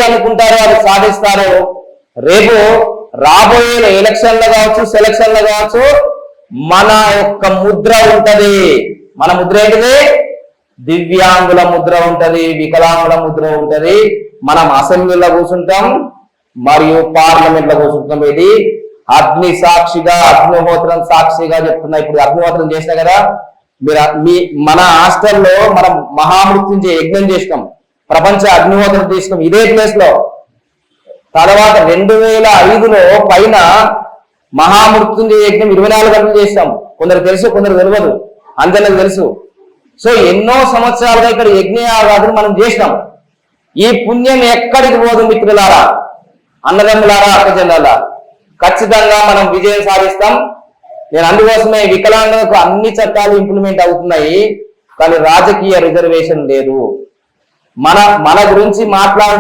ఏది అనుకుంటారో అది సాధిస్తారు. రేపు రాబోయే ఎలక్షన్లు కావచ్చు, సెలక్షన్లు కావచ్చు, మన యొక్క ముద్ర ఉంటది. మన ముద్ర ఏంటిది? దివ్యాంగుల ముద్ర ఉంటది, వికలాంగుల ముద్ర ఉంటది. మనం అసెంబ్లీలో కూర్చుంటాం మరియు పార్లమెంట్ లో కూర్చుంటాం. ఇది అగ్ని సాక్షిగా, అగ్నిహోత్రం సాక్షిగా చెప్తున్నా. ఇప్పుడు అగ్నిహోత్రం చేసినా కదా మీరు, మన హాస్టల్లో మనం మహామృత్యుంజయ యజ్ఞం చేసినాం, ప్రపంచ అగ్నిహోత్రం చేసినాం ఇదే ప్లేస్ లో. తర్వాత 2005లో పైన మహామృత్యుంజయ యజ్ఞం 24 గంటలు చేస్తాం. కొందరు తెలుసు, కొందరు తెలియదు, అందరికి తెలుసు. సో ఎన్నో సంవత్సరాలుగా ఇక్కడ యజ్ఞయాగాదులు మనం చేసినాం. ఈ పుణ్యం ఎక్కడికి పోదు మిత్రులారా, అన్నదమ్ములారా, అక్కచెల్లారా, ఖచ్చితంగా మనం విజయం సాధిస్తాం. నేను అందుకోసమే వికలాంగులకు అన్ని చట్టాలు ఇంప్లిమెంట్ అవుతున్నాయి, కానీ రాజకీయ రిజర్వేషన్ లేదు. మన గురించి మాట్లాడడానికి